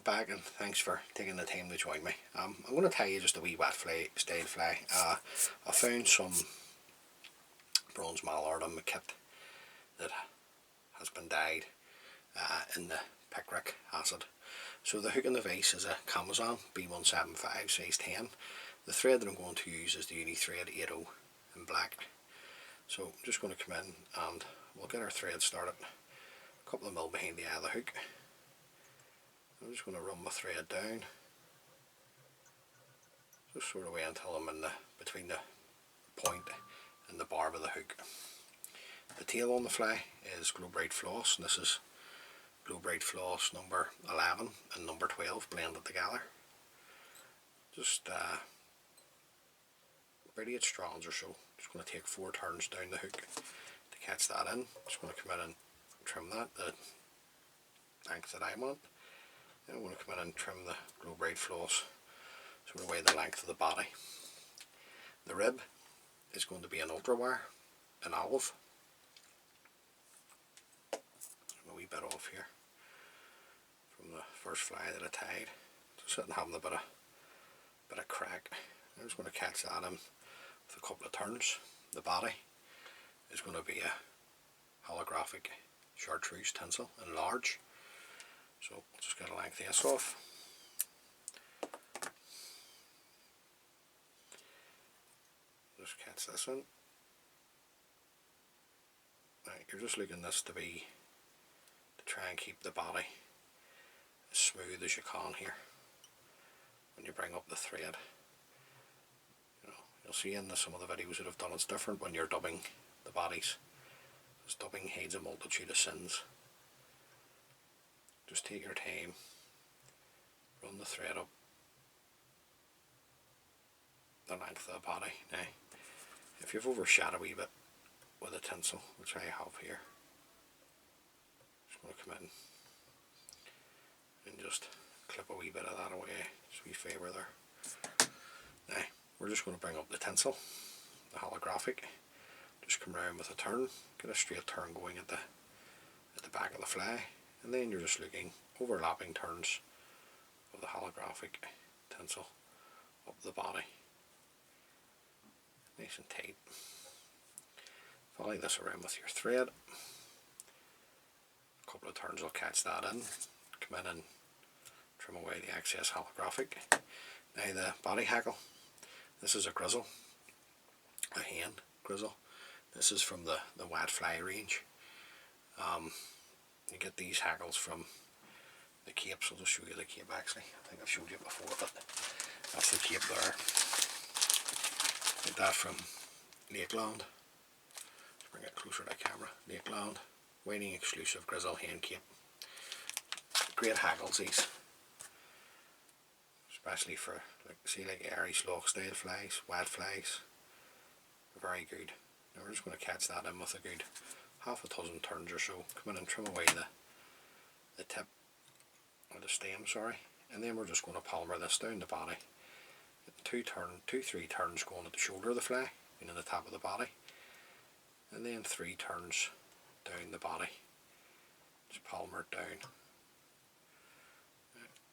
welcome back and thanks for taking the time to join me. I'm going to tell you just a wee wet fly style fly. I found some bronze mallard on my kit that has been dyed in the picric acid. So the hook and the vise is a Camazon B175 size 10. The thread that I'm going to use is the Uni thread 80 in black. So I'm just going to come in and we'll get our thread started. A couple of mil behind the eye of the hook. I'm just going to run my thread down, just sort of way until I'm in between the point and the barb of the hook. The tail on the fly is glow bright floss, and this is glow bright floss number 11 and number 12 blended together. Just about 8 strands or so. Just going to take 4 turns down the hook to catch that in. Just going to come in and trim that the length that I want. I'm going to come in and trim the glow bright floss sort of way the length of the body. The rib is going to be an ultra wire, an olive. A wee bit off here from the first fly that I tied. Just sitting having a bit of crack. I'm just going to catch that in with a couple of turns. The body is going to be a holographic chartreuse tinsel in large. So I'll just get a length of this off. Just catch this in. Right, you're just looking this to try and keep the body as smooth as you can here when you bring up the thread. You'll see in some of the videos that I've done it's different when you're dubbing the bodies, because dubbing hides a multitude of sins. Just take your time, run the thread up the length of the body. Now, if you've overshot a wee bit with a tinsel, which I have here, just going to come in and just clip a wee bit of that away, just a wee favour there. Now, we're just going to bring up the tinsel, the holographic, just come round with a turn, get a straight turn going at the back of the fly. And then you're just looking overlapping turns of the holographic tinsel up the body. Nice and tight. Follow this around with your thread. A couple of turns will catch that in. Come in and trim away the excess holographic. Now the body hackle. This is a grizzle. A hen grizzle. This is from the Wet Fly range. You get these hackles from the Cape, so I'll just show you the Cape actually. I think I've showed you it before, but that's the Cape there. Get that from Lakeland. Let's bring it closer to the camera. Lakeland, Whiting exclusive grizzle hen Cape. Great hackles these, especially for like Irish loch style flies, wet flies. They're very good. Now we're just going to catch that in with a good half a dozen turns or so. Come in and trim away the tip, or the stem, sorry, and then we're just going to palmer this down the body. Get 3 turns going at the shoulder of the fly, meaning the top of the body, and then 3 turns down the body. Just palmer it down.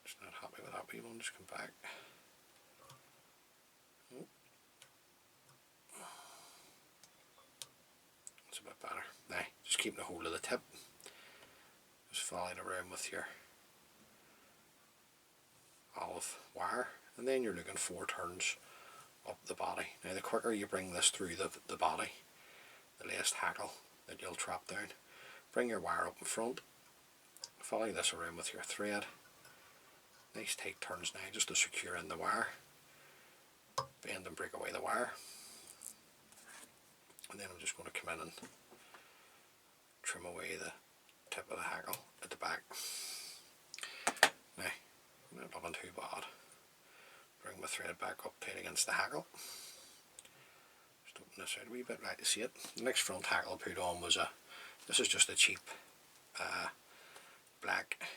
Just not happy with that wee one, just come back. That's a bit better. Now, just keeping a hold of the tip. Just follow it around with your olive wire, and then you're looking 4 turns up the body. Now the quicker you bring this through the body, the less hackle that you'll trap down. Bring your wire up in front, follow this around with your thread. Nice tight turns now just to secure in the wire. Bend and break away the wire. And then I'm just going to come in and trim away the tip of the hackle at the back. Now, not looking too bad. Bring my thread back up tight against the hackle. Just open this out a wee bit, like to see it. The next front hackle I put on was this is just a cheap black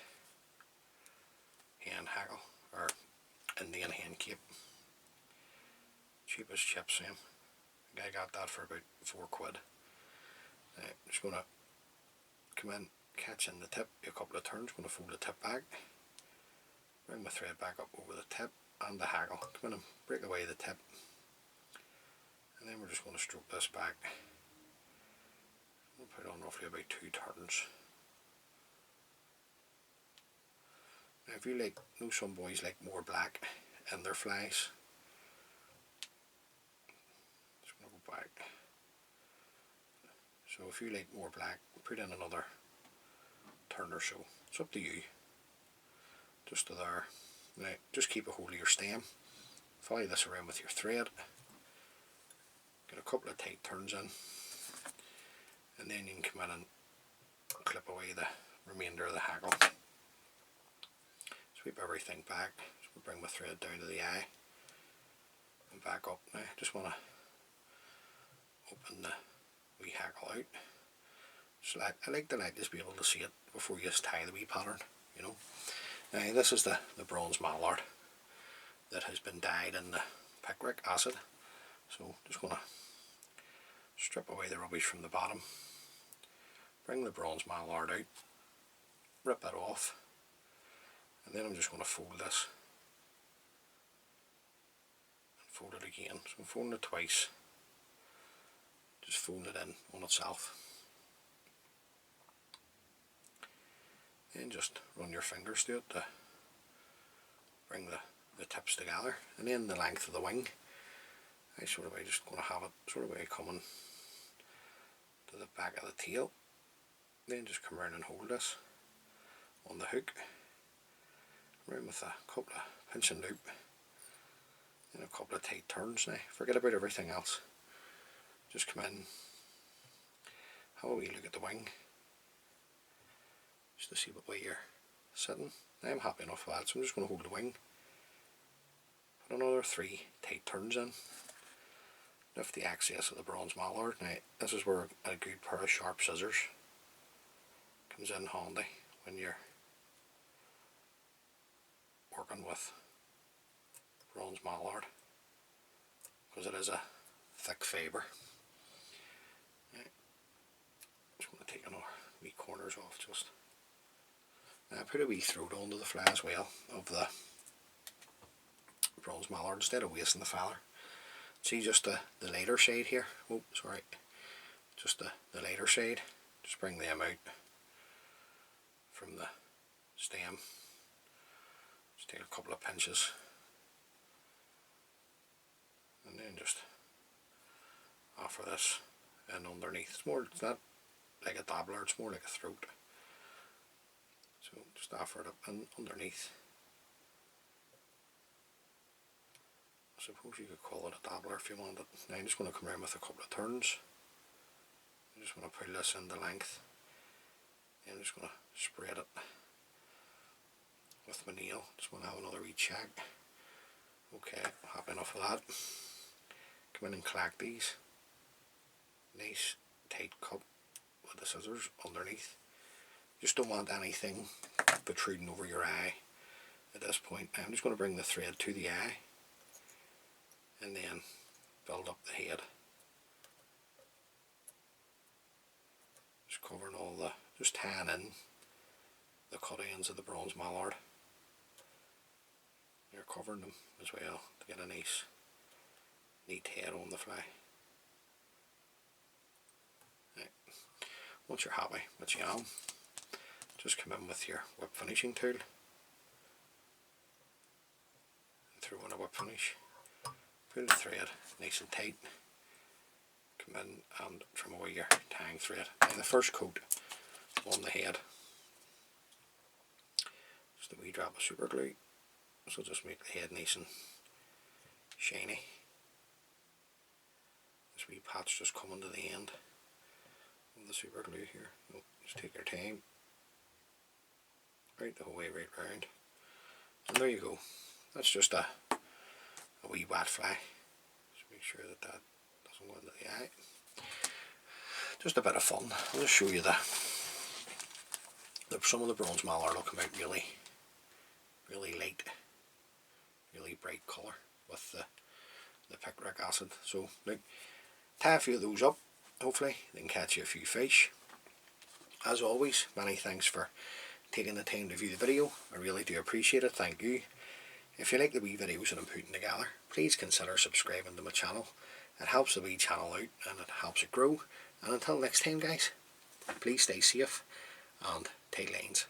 hen hackle, or Indian hen Cape. Cheapest chips, Sam. I got that for about £4. I'm just going to come in, catch in the tip, a couple of turns, going to fold the tip back, bring my thread back up over the tip and the hackle. Come in and break away the tip, and then we're just going to stroke this back. We'll put on roughly about 2 turns. Now if you like, know some boys like more black in their flies. Just going to go back. So if you like more black, put in another turn or so. It's up to you. Just to there. Now just keep a hold of your stem. Follow this around with your thread. Get a couple of tight turns in. And then you can come in and clip away the remainder of the hackle. Sweep everything back. So we'll bring my thread down to the eye and back up. Now just want to open the wee hackle out. So I like to just be able to see it before you just tie the wee pattern, you know. Now this is the bronze mallard that has been dyed in the picric acid. So just going to strip away the rubbish from the bottom. Bring the bronze mallard out. Rip it off. And then I'm just going to fold this. And fold it again. So I'm folding it twice. Just folding it in on itself. Then just run your fingers through it to bring the tips together. And then the length of the wing, I just going to have it sort of way coming to the back of the tail. Then just come around and hold this on the hook. Around with a couple of pinch and loop. And a couple of tight turns now. Forget about everything else. Just come in, have a wee look at the wing, just to see what way you're sitting. I'm happy enough with that, so I'm just going to hold the wing. Put another 3 tight turns in. Lift the excess of the bronze mallard. Now this is where a good pair of sharp scissors comes in handy when you're working with bronze mallard, because it is a thick fibre. Just going to take another wee corners off just. Now I put a wee throat onto the fly as well of the bronze mallard instead of wasting the feather. See just the lighter shade here. Oh, sorry. Just the lighter shade. Just bring them out from the stem. Just take a couple of pinches. And then just offer this in underneath. It's not like a dabbler, it's more like a throat. So just offer it up and underneath. I suppose you could call it a dabbler if you wanted. Now I'm just going to come around with a couple of turns. I just want to pull this in the length. And I'm just going to spread it with my nail. Just want to have another wee check. Okay, happy enough with that. Come in and collect these. Nice tight cup with the scissors underneath. Just don't want anything protruding over your eye at this point. I'm just going to bring the thread to the eye and then build up the head. Just covering all just tying in the cut ends of the bronze mallard. You're covering them as well to get a nice neat head on the fly. Right. Once you're happy with your arm, just come in with your whip finishing tool and throw in a whip finish. Pull the thread nice and tight. Come in and trim away your tying thread. And the first coat on the head, just a wee drop of super glue. This will just make the head nice and shiny. This wee patch just coming to the end of the super glue here. Just take your time, right the whole way right round, and there you go. That's just a wee wet fly. Just make sure that doesn't go into the eye. Just a bit of fun. I'll just show you some of the bronze mallard will come out really light, really bright colour with the picric acid. So like, tie a few of those up. Hopefully they can catch you a few fish. As always, many thanks for taking the time to view the video. I really do appreciate it. Thank you. If you like the wee videos that I'm putting together, please consider subscribing to my channel. It helps the wee channel out and it helps it grow. And until next time, guys, please stay safe and take lines.